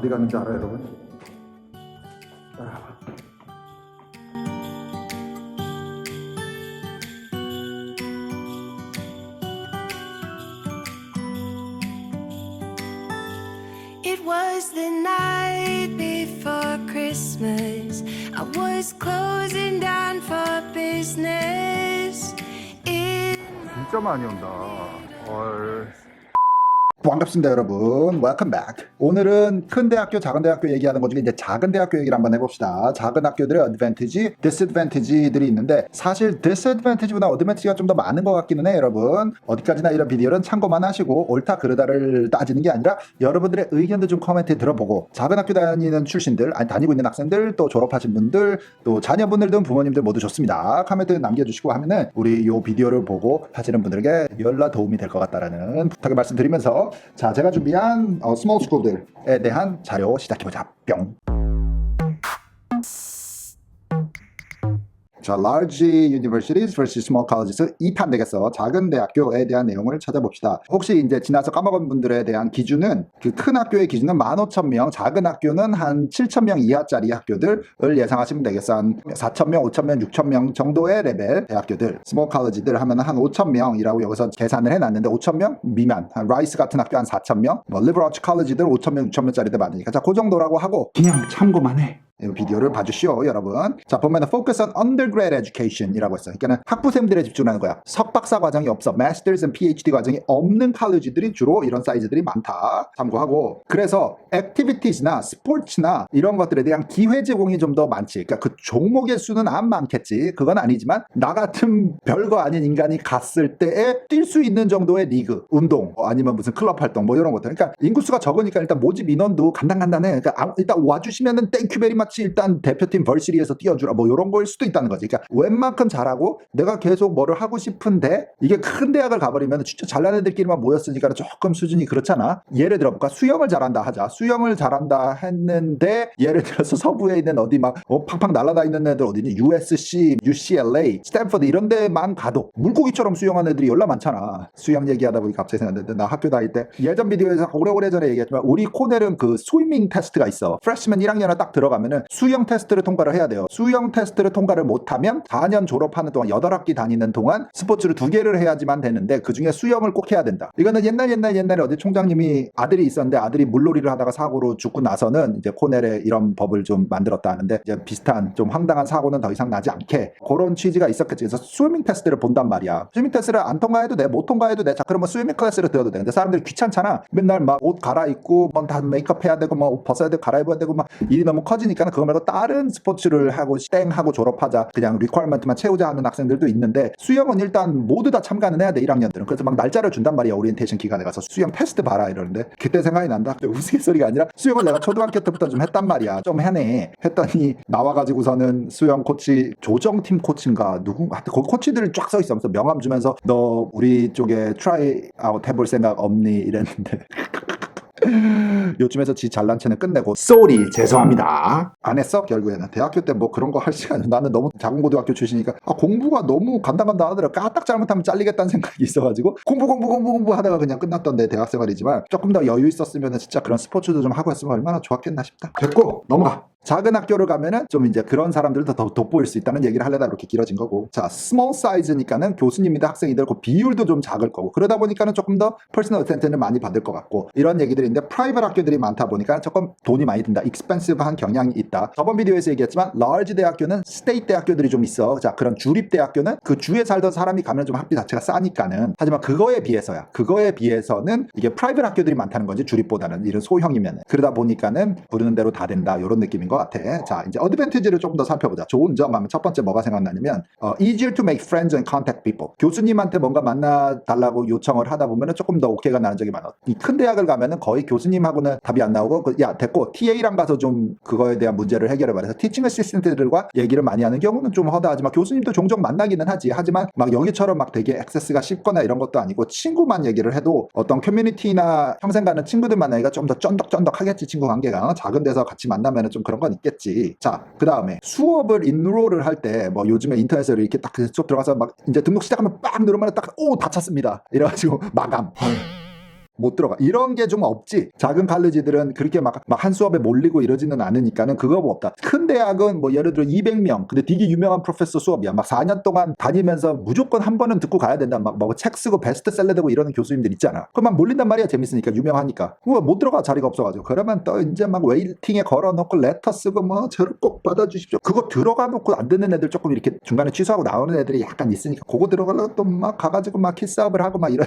어디 가는지 알아요, 여러분? 따라와. It was the night before Christmas. I was closing down for business. 진짜 많이 온다. 헐. 반갑습니다, 여러분. Welcome back. 오늘은 큰 대학교, 작은 대학교 얘기하는 것 중에 이제 작은 대학교 얘기를 한번 해봅시다. 작은 학교들의 advantage, disadvantage들이 있는데 사실 disadvantage보다 advantage가 좀 더 많은 것 같기는 해요, 여러분. 어디까지나 이런 비디오는 참고만 하시고 옳다 그르다를 따지는 게 아니라 여러분들의 의견도 좀 코멘트 들어보고 작은 학교 다니는 출신들, 아니 다니고 있는 학생들, 또 졸업하신 분들, 또 자녀분들든 부모님들 모두 좋습니다. 코멘트 남겨주시고 하면은 우리 요 비디오를 보고 하시는 분들에게 열나 도움이 될 것 같다라는 부탁을 말씀드리면서 자, 제가 준비한 스몰 스쿨들에 대한 자료 시작해보자. 뿅. 자, large universities versus small colleges 2탄 되겠어. 작은 대학교에 대한 내용을 찾아봅시다. 혹시 이제 지나서 까먹은 분들에 대한 기준은 그 큰 학교의 기준은 15,000명, 작은 학교는 한 7,000명 이하짜리 학교들을 예상하시면 되겠어. 한 4,000명, 5,000명, 6,000명 정도의 레벨 대학교들, small college들 하면 한 5,000명이라고 여기서 계산을 해놨는데 5,000명 미만, 라이스 같은 학교 한 4,000명, 뭐 liberal arts college들 5,000명, 6,000명짜리들 많으니까 자, 그 정도라고 하고 그냥 참고만 해. 이 비디오를 봐주시오, 여러분. 자, 보면 focus on undergrad education 이라고 했어요. 그러니까 학부생들에 집중하는 거야. 석박사 과정이 없어. Masters and PhD 과정이 없는 칼리지들이 주로 이런 사이즈들이 많다. 참고하고. 그래서 activities나 스포츠나 이런 것들에 대한 기회 제공이 좀 더 많지. 그러니까 그 종목의 수는 안 많겠지. 그건 아니지만 나 같은 별거 아닌 인간이 갔을 때에 뛸 수 있는 정도의 리그, 운동, 아니면 무슨 클럽 활동 뭐 이런 것들. 그러니까 인구수가 적으니까 일단 모집 인원도 간단간단해. 그러니까 일단 와주시면은 땡큐 베리 마치 일단 대표팀 벌시리에서 띄워주라 뭐 이런 거일 수도 있다는 거지. 그러니까 웬만큼 잘하고 내가 계속 뭐를 하고 싶은데 이게 큰 대학을 가버리면 진짜 잘난 애들끼리만 모였으니까 조금 수준이 그렇잖아. 예를 들어 볼까? 수영을 잘한다 하자. 수영을 잘한다 했는데 예를 들어서 서부에 있는 어디 막 팡팡 날아다니는 애들 어디니? USC, UCLA, 스탠퍼드 이런 데만 가도 물고기처럼 수영하는 애들이 열나 많잖아. 수영 얘기하다 보니 갑자기 생각났는데 나 학교 다닐 때 예전 비디오에서 오래오래 전에 얘기했지만 우리 코넬은 그 스위밍 테스트가 있어. 프레시맨 1학년에 딱 들어가면은 수영 테스트를 통과를 해야 돼요. 수영 테스트를 통과를 못하면 4년 졸업하는 동안 8학기 다니는 동안 스포츠를 2개를 해야지만 되는데 그중에 수영을 꼭 해야 된다. 이거는 옛날에 어디 총장님이 아들이 있었는데 아들이 물놀이를 하다가 사고로 죽고 나서는 이제 코넬에 이런 법을 좀 만들었다 하는데 이제 비슷한 좀 황당한 사고는 더 이상 나지 않게 그런 취지가 있었겠지. 그래서 스위밍 테스트를 본단 말이야. 스위밍 테스트를 안 통과해도 돼. 못 통과해도 돼. 자, 그러면 스위밍 클래스를 들어도 돼. 근데 사람들이 귀찮잖아. 맨날 막 옷 갈아입고 뭐 다 메이크업 해야 되고 뭐 옷 벗어야 되고 갈아입어야 되고 막 일이 너무 커지니까 그거 말고 다른 스포츠를 하고 땡하고 졸업하자 그냥 리퀘어먼트만 채우자 하는 학생들도 있는데 수영은 일단 모두 다 참가는 해야 돼 1학년들은. 그래서 막 날짜를 준단 말이야. 오리엔테이션 기간에 가서 수영 테스트 봐라 이러는데 그때 생각이 난다. 우스갯소리가 아니라 수영을 내가 초등학교 때부터 좀 했단 말이야. 좀 해내 했더니 나와가지고서는 수영 코치 조정팀 코치인가 누구 하여튼 거기 코치들 쫙 서 있어. 명함 주면서 너 우리 쪽에 트라이 아웃 해볼 생각 없니 이랬는데 요즘에서 지 잘난 체는 끝내고 쏘리 죄송합니다 안 했어. 결국에는 대학교 때 뭐 그런 거 할 시간 나는 너무 작은 고등학교 출신이니까 공부가 너무 간당간당 하더라. 까딱 잘못하면 잘리겠다는 생각이 있어가지고 공부 하다가 그냥 끝났던 내 대학 생활이지만 조금 더 여유 있었으면 진짜 그런 스포츠도 좀 하고 했으면 얼마나 좋았겠나 싶다. 됐고 넘어가. 작은 학교를 가면은 좀 이제 그런 사람들도 더 돋보일 수 있다는 얘기를 하려다 이렇게 길어진 거고. 자, 스몰 사이즈니까는 교수님이든 학생이든 그 비율도 좀 작을 거고. 그러다 보니까는 조금 더 퍼스널 어텐션을 많이 받을 것 같고. 이런 얘기들인데 프라이빗 학교들이 많다 보니까 조금 돈이 많이 든다. 익스펜시브한 경향이 있다. 저번 비디오에서 얘기했지만 large 대학교는 스테이트 대학교들이 좀 있어. 자, 그런 주립 대학교는 그 주에 살던 사람이 가면 좀 학비 자체가 싸니까는. 하지만 그거에 비해서는 이게 프라이빗 학교들이 많다는 거지. 주립보다는 이런 소형이면. 그러다 보니까는 부르는 대로 다 된다. 이런 느낌인 것 같아. 자, 이제 어드밴티지를 조금 더 살펴보자. 좋은 점 하면 첫 번째 뭐가 생각나냐면 easier to make friends and contact people. 교수님한테 뭔가 만나달라고 요청을 하다 보면은 조금 더 오케이가 나는 적이 많아. 이 큰 대학을 가면은 거의 교수님하고는 답이 안 나오고 야 됐고 TA랑 가서 좀 그거에 대한 문제를 해결해봐. 그래서 티칭 어시스턴트들과 얘기를 많이 하는 경우는 좀 허다하지만 교수님도 종종 만나기는 하지. 하지만 막 여기처럼 막 되게 액세스가 쉽거나 이런 것도 아니고 친구만 얘기를 해도 어떤 커뮤니티나 평생 가는 친구들 만나기가 좀 더 쫀득쫀득하겠지. 친구 관계가 작은 데서 같이 만나면은 좀 그런 건 있겠지. 자, 그 다음에 수업을 인롤을 할 때 뭐 요즘에 인터넷으로 이렇게 딱 수업 들어가서 막 이제 등록 시작하면 빡 누르면 딱 오 다 찼습니다. 이래가지고 마감. 못 들어가. 이런 게 좀 없지. 작은 칼리지들은 그렇게 막 한 수업에 몰리고 이러지는 않으니까는 그거 뭐 없다. 큰 대학은 뭐 예를 들어 200명 근데 되게 유명한 프로페서 수업이야. 막 4년 동안 다니면서 무조건 한 번은 듣고 가야 된다. 막 뭐 책 쓰고 베스트셀러 되고 이러는 교수님들 있잖아. 그럼 막 몰린단 말이야. 재밌으니까 유명하니까. 그거 못 들어가. 자리가 없어가지고. 그러면 또 이제 막 웨이팅에 걸어놓고 레터 쓰고 뭐 저를 꼭 받아주십시오. 그거 들어가 놓고 안 듣는 애들 조금 이렇게 중간에 취소하고 나오는 애들이 약간 있으니까 그거 들어가려고 또 막 가가지고 막 키스업을 하고 막 이런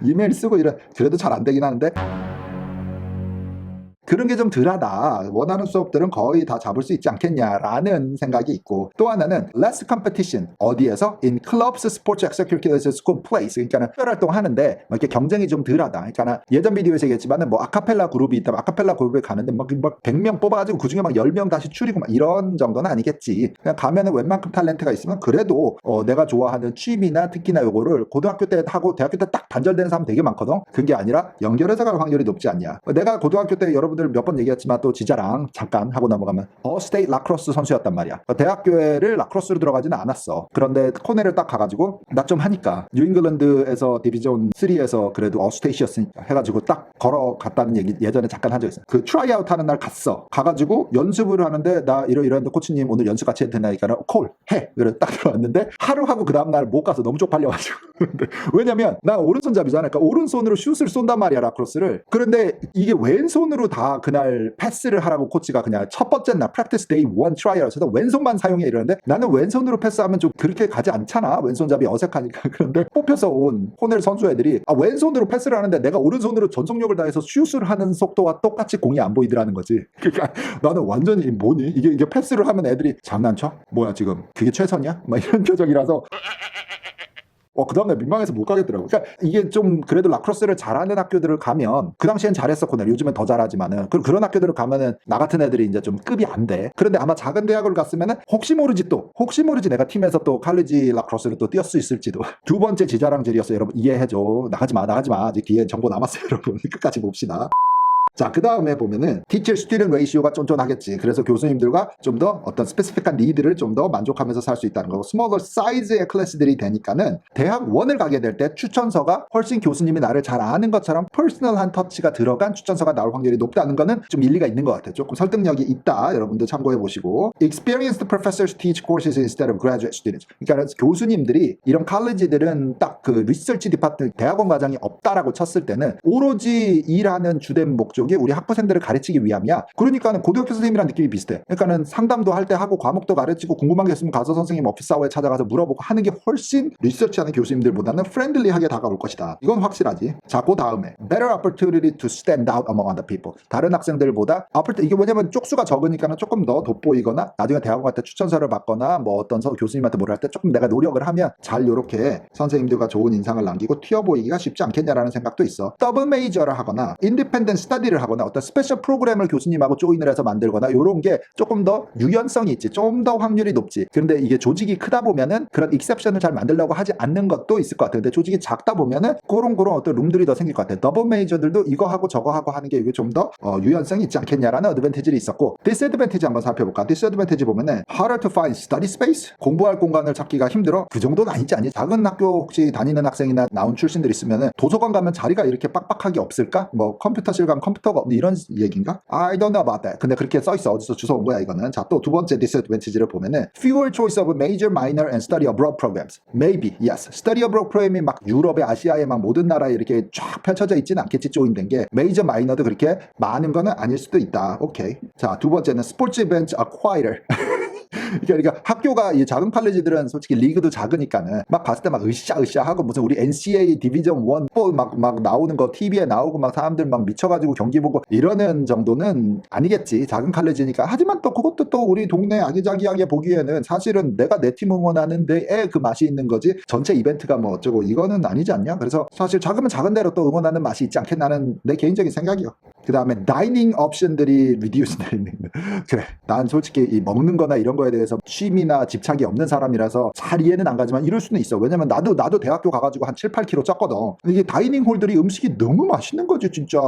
이메일 쓰고 이런 그래도 잘 안 되긴 하는데 그런 게 좀 덜하다. 원하는 수업들은 거의 다 잡을 수 있지 않겠냐라는 생각이 있고 또 하나는 less competition. 어디에서? in clubs, sports, extracurriculars, school plays. 그러니까는 특별 활동 하는데 막 이렇게 경쟁이 좀 덜하다. 그러니까 예전 비디오에서 얘기했지만은 뭐 아카펠라 그룹이 있다면 아카펠라 그룹에 가는데 막 100명 뽑아가지고 그중에 막 10명 다시 추리고 막 이런 정도는 아니겠지. 그냥 가면은 웬만큼 탤런트가 있으면 그래도 내가 좋아하는 취미나 특기나 요거를 고등학교 때 하고 대학교 때 딱 반절되는 사람 되게 많거든. 그게 아니라 연결해서 갈 확률이 높지 않냐. 내가 고등학교 때 여러분들 몇 번 얘기했지만 또 지자랑 잠깐 하고 넘어가면 스테이트 라크로스 선수였단 말이야. 대학교에를 라크로스로 들어가지는 않았어. 그런데 코넬을 딱 가가지고 나 좀 하니까 뉴잉글랜드에서 디비전 3에서 그래도 어스테이시였으니까 해가지고 딱 걸어갔다는 얘기 예전에 잠깐 한 적 있어. 그 트라이아웃 하는 날 갔어. 가가지고 연습을 하는데 나 이러는데 코치님 오늘 연습 같이 해도 되나니까 콜 해. 그래 딱 들어왔는데 하루 하고 그 다음날 못 가서 너무 쪽팔려가지고 왜냐면 나 오른손잡이잖아. 그러니까 오른손으로 슛을 쏜단 말이야 라크로스를. 그런데 이게 왼손으로 다 그날 패스를 하라고 코치가 그냥 첫 번째 날 practice day 1 트라이얼에서 왼손만 사용해 이러는데 나는 왼손으로 패스하면 좀 그렇게 가지 않잖아. 왼손잡이 어색하니까. 그런데 뽑혀서 온 호넬 선수 애들이 왼손으로 패스를 하는데 내가 오른손으로 전속력을 다해서 슛을 하는 속도와 똑같이 공이 안 보이더라는 거지. 그러니까 나는 완전히 뭐니? 이게 패스를 하면 애들이 장난쳐? 뭐야 지금 그게 최선이야? 막 이런 표정이라서 그 다음날 민망해서 못 가겠더라고. 그러니까 이게 좀 그래도 라크로스를 잘하는 학교들을 가면 그 당시엔 잘했었고 요즘엔 더 잘하지만은 그런 학교들을 가면은 나 같은 애들이 이제 좀 급이 안 돼. 그런데 아마 작은 대학을 갔으면은 혹시 모르지 내가 팀에서 또 칼리지 라크로스를 또 뛸 수 있을지도. 두 번째 지자랑질이었어. 여러분 이해해줘. 나가지 마 아직 뒤에 정보 남았어요. 여러분 끝까지 봅시다. 자, 그 다음에 보면은 teacher student ratio가 쫀쫀하겠지. 그래서 교수님들과 좀 더 어떤 스페시픽한 니드를 좀 더 만족하면서 살 수 있다는 거고 smaller size의 클래스들이 되니까는 대학 1을 가게 될 때 추천서가 훨씬 교수님이 나를 잘 아는 것처럼 퍼스널한 터치가 들어간 추천서가 나올 확률이 높다는 거는 좀 일리가 있는 것 같아요. 조금 설득력이 있다. 여러분들 참고해 보시고 experienced professors teach courses instead of graduate students. 그러니까 교수님들이 이런 칼리지들은 딱 그 리서치 디파트먼트 대학원 과정이 없다라고 쳤을 때는 오로지 일하는 주된 목적 우리 학부생들을 가르치기 위함이야. 그러니까는 고등학교 선생님이랑 느낌이 비슷해. 그러니까는 상담도 할 때 하고 과목도 가르치고 궁금한 게 있으면 가서 선생님 오피스 아워에 찾아가서 물어보고 하는 게 훨씬 리서치하는 교수님들보다는 프렌들리하게 다가올 것이다. 이건 확실하지. 자, 그 다음에 better opportunity to stand out among other people. 다른 학생들보다 이게 뭐냐면 쪽수가 적으니까는 조금 더 돋보이거나 나중에 대학원 갈 때 추천서를 받거나 뭐 어떤 교수님한테 뭐라 할 때 조금 내가 노력을 하면 잘 요렇게 선생님들과 좋은 인상을 남기고 튀어 보이기가 쉽지 않겠냐라는 생각도 있어. 더블 메이저를 하거나 인디펜던트 스터디를 하거나 어떤 스페셜 프로그램을 교수님하고 조인을 해서 만들거나 이런 게 조금 더 유연성이 있지. 좀 더 확률이 높지. 그런데 이게 조직이 크다 보면은 그런 익셉션을 잘 만들려고 하지 않는 것도 있을 것 같아요. 근데 조직이 작다 보면은 그런 어떤 룸들이 더 생길 것 같아요. 더블 메이저들도 이거 하고 저거 하고 하는 게 이게 좀 더 유연성이 있지 않겠냐라는 어드밴티지가 있었고 디스어드밴티지 한번 살펴볼까? 디스어드밴티지 보면은 harder to find study space. 공부할 공간을 찾기가 힘들어. 그 정도는 아니지 않니? 작은 학교 혹시 다니는 학생이나 나온 출신들 있으면은 도서관 가면 자리가 이렇게 빡빡하게 없을까? 뭐 컴퓨터실 가면 컴퓨터가 없는 이런 얘기인가? I don't know about that. 근데 그렇게 써있어. 어디서 주워온 거야 이거는. 자, 또 두 번째 disadvantage를 보면은 fewer choice of major, minor and study abroad programs. Maybe, yes. study abroad 프로그램이 막 유럽에 아시아에 막 모든 나라에 이렇게 쫙 펼쳐져 있지는 않겠지. 조인된 게 메이저 마이너도 그렇게 많은 거는 아닐 수도 있다. 오케이. 자, 두 번째는 sports events are quieter. 그러니까 학교가 이 작은 칼리지들은 솔직히 리그도 작으니까는 막 봤을 때 막 으쌰으쌰 하고 무슨 우리 NCAA 디비전 1 막 나오는 거 TV에 나오고 막 사람들 막 미쳐가지고 경기 보고 이러는 정도는 아니겠지. 작은 칼리지니까. 하지만 또 그것도 또 우리 동네 아기자기하게 보기에는 사실은 내가 내 팀 응원하는데 그 맛이 있는 거지 전체 이벤트가 뭐 어쩌고 이거는 아니지 않냐. 그래서 사실 작으면 작은 대로 또 응원하는 맛이 있지 않겠나는 내 개인적인 생각이요. 그 다음에 다이닝 옵션들이 리듀스 되는 그래 난 솔직히 이 먹는 거나 이런 거에 대해서 취미나 집착이 없는 사람이라서 잘 이해는 안 가지만 이럴 수는 있어. 왜냐면 나도 대학교 가가지고 한 7, 8kg 쪘거든. 이게 다이닝 홀들이 음식이 너무 맛있는 거지 진짜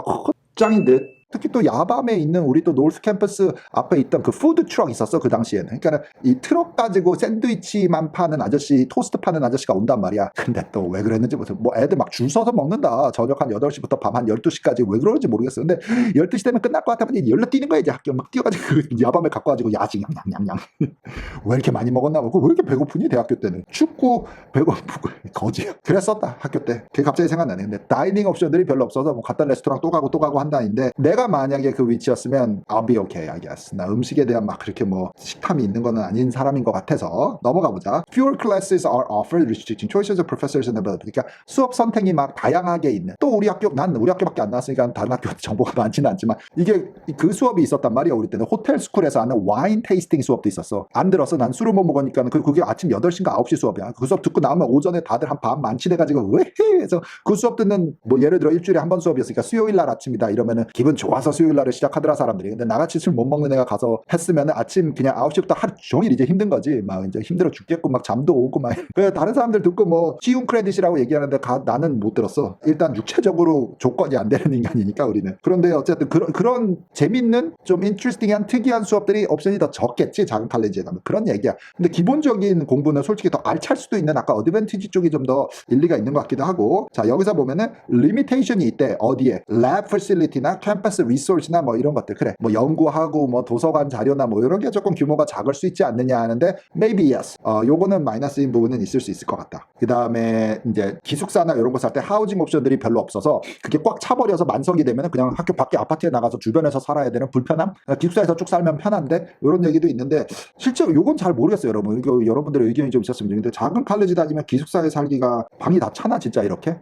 짱인 듯. 특히 또 야밤에 있는 우리 또 노스 캠퍼스 앞에 있던 그 푸드 트럭 있었어 그 당시에는. 그러니까 이 트럭 가지고 샌드위치만 파는 아저씨, 토스트 파는 아저씨가 온단 말이야. 근데 또 왜 그랬는지 모르겠어. 뭐 애들 막 줄 서서 먹는다. 저녁 한 8시부터 밤 한 12시까지 왜 그러는지 모르겠어. 근데 12시 되면 끝날 것 같아. 열려 뛰는 거야 이제 학교 막 뛰어가지고 야밤에 갖고 와가지고 야식 냠냠냠냠. 왜 이렇게 많이 먹었나 보고 왜 이렇게 배고프니 대학교 때는. 춥고 배고프고 거지야. 그랬었다 학교 때. 그게 갑자기 생각나네. 근데 다이닝 옵션들이 별로 없어서 뭐 갔다 레스토랑 또 가고 한다는데 내가 만약에 그 위치였으면 I'll be okay I guess. 나 음식에 대한 막 그렇게 뭐 식탐이 있는 거는 아닌 사람인 것 같아서 넘어가 보자. Fewer classes are offered, restricting choices of professors and ability. 그러니까 수업 선택이 막 다양하게 있는. 또 난 우리 학교밖에 안 나왔으니까 다른 학교 정보가 많지는 않지만 이게 그 수업이 있었단 말이야. 우리 때는 호텔 스쿨에서 하는 와인 테이스팅 수업도 있었어. 안 들어서 난 술을 못 먹으니까 그게 아침 8시인가 9시 수업이야. 그 수업 듣고 나오면 오전에 다들 한 반 만취돼가지고 왜 해? 해서 그 수업 듣는 뭐 예를 들어 일주일에 한 번 수업이었으니까 수요일 날 아침이다 이러면은 기분 좋아서 수요일 날을 시작하더라 사람들이. 근데 나같이 술 못 먹는 애가 가서 했으면은 아침 그냥 9시부터 하루 종일 이제 힘든 거지. 막 이제 힘들어 죽겠고 막 잠도 오고 막. 그래 다른 사람들 듣고 뭐 쉬운 크레딧이라고 얘기하는데 나는 못 들었어. 일단 육체적으로 조건이 안 되는 인간이니까 우리는. 그런데 어쨌든 그런 재밌는 좀 인트리스팅한 특이한 수업들이 옵션이 더 적겠지 작은 칼리지에 가면. 그런 얘기야. 근데 기본적인 공부는 솔직히 더 알찰 수도 있는 아까 어드밴티지 쪽이 좀 더 일리가 있는 것 같기도 하고. 자 여기서 보면은 리미테이션이 있대. 어디에? 랩 패실리티나 캠퍼스 리소스나 뭐 이런 것들. 그래 뭐 연구하고 뭐 도서관 자료나 뭐 이런 게 조금 규모가 작을 수 있지 않느냐 하는데 maybe yes. 요거는 마이너스인 부분은 있을 수 있을 것 같다. 그 다음에 이제 기숙사나 이런 거 살 때 하우징 옵션들이 별로 없어서 그게 꽉 차버려서 만석이 되면 그냥 학교 밖에 아파트에 나가서 주변에서 살아야 되는 불편함. 기숙사에서 쭉 살면 편한데 이런 얘기도 있는데 실제로 요건 잘 모르겠어요 여러분. 이거 여러분들의 의견이 좀 있었으면 좋겠는데 작은 칼리지 다니면 기숙사에 살기가 방이 다 차나 진짜 이렇게?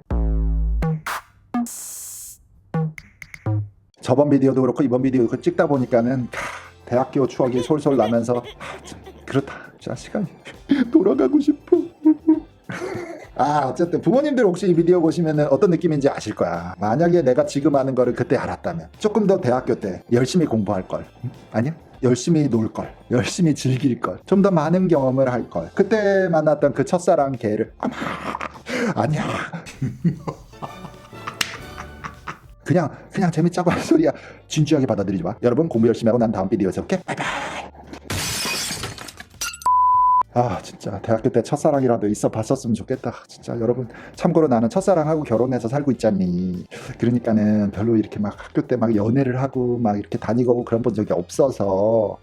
저번 비디오도 그렇고 이번 비디오도 그렇고 찍다 보니까는 대학교 추억이 솔솔 나면서 참 그렇다. 진짜 시간이 돌아가고 싶어. 어쨌든 부모님들 혹시 이 비디오 보시면 어떤 느낌인지 아실 거야. 만약에 내가 지금 하는 거를 그때 알았다면 조금 더 대학교 때 열심히 공부할 걸. 아니야? 열심히 놀 걸. 열심히 즐길 걸. 좀 더 많은 경험을 할 걸. 그때 만났던 그 첫사랑 걔를 아니야. 그냥 재밌자고 하는 소리야. 진지하게 받아들이지 마. 여러분 공부 열심히 하고 난 다음 비디오에서 올게. 바이바이. 진짜 대학교 때 첫사랑이라도 있어 봤었으면 좋겠다. 진짜 여러분 참고로 나는 첫사랑하고 결혼해서 살고 있잖니. 그러니까는 별로 이렇게 막 학교 때 막 연애를 하고 막 이렇게 다니고 그런 본 적이 없어서